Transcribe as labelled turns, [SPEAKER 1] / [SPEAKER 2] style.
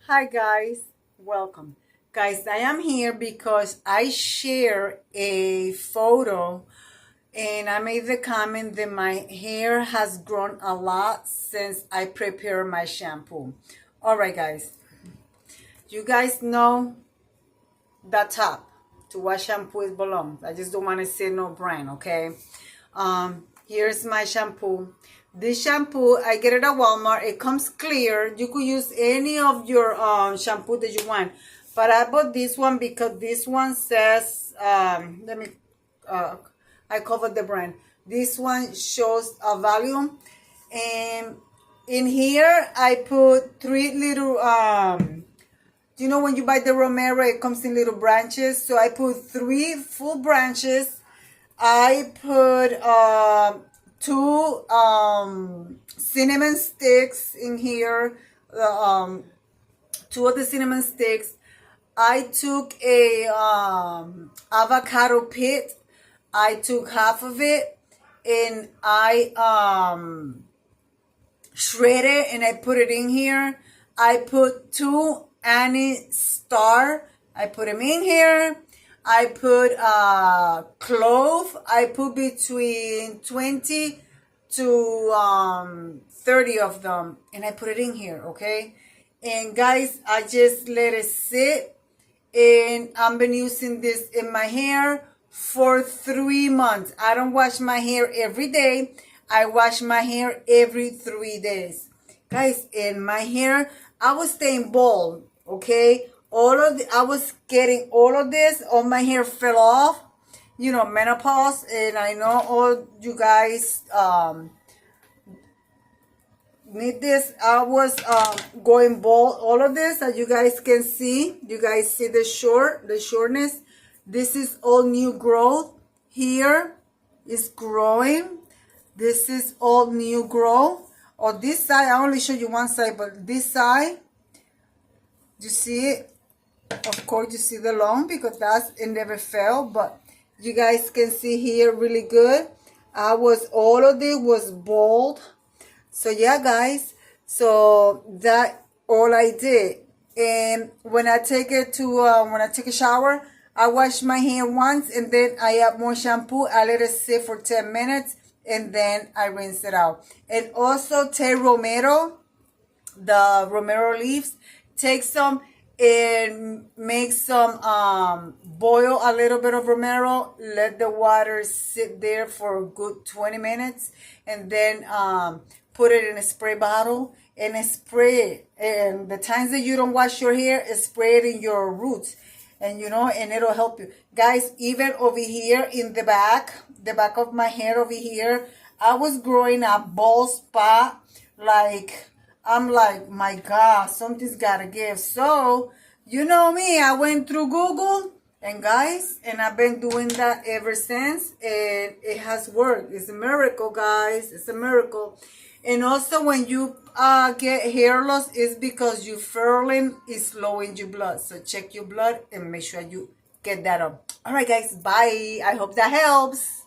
[SPEAKER 1] Hi guys, welcome. Guys, I am here because I share a photo and I made the comment that my hair has grown a lot since I prepare my shampoo. All right, guys, you guys know the top to what shampoo it belongs. I just don't want to say no brand, okay? Here's my shampoo. This shampoo, I get it at Walmart. It comes clear. You could use any of your shampoo that you want. But I bought this one because this one says, I covered the brand. This one shows a volume. And in here, I put three little, you know when you buy the Romero, it comes in little branches. So I put three full branches. I put two cinnamon sticks in here. Two of the cinnamon sticks. I took a avocado pit. I took half of it and I shred it and I put it in here. I put two Annie Star. I put them in here. I put clove. I put between 20 to 30 of them. And I put it in here, okay? And guys, I just let it sit. And I've been using this in my hair for 3 months. I don't wash my hair every day. I wash my hair every 3 days. Guys, in my hair, I was staying bald, okay? I was getting all of this. All my hair fell off. You know, menopause. And I know all you guys need this. I was going bald. All of this, as you guys can see. You guys see the shortness. This is all new growth. Here is growing. This is all new growth. On this side, I only show you one side, but this side, you see it? Of course, you see the long because it never fell, but you guys can see here really good. All of it was bald. So yeah, guys, so that all I did. And when I take a shower, I wash my hair once and then I add more shampoo. I let it sit for 10 minutes and then I rinse it out. And also take Romero, the Romero leaves, take some and make some boil a little bit of Romero, let the water sit there for a good 20 minutes and then put it in a spray bottle and spray it. And the times that you don't wash your hair, spray it in your roots. And and it'll help you. Guys, even over here in the back of my hair over here, I was growing a bald spot. I'm like, my God, something's gotta give. So, you know me, I went through Google and guys, and I've been doing that ever since. And it has worked. It's a miracle, guys. It's a miracle. And also when you get hair loss, it's because your ferritin is low in your blood. So check your blood and make sure you get that up. All right, guys. Bye. I hope that helps.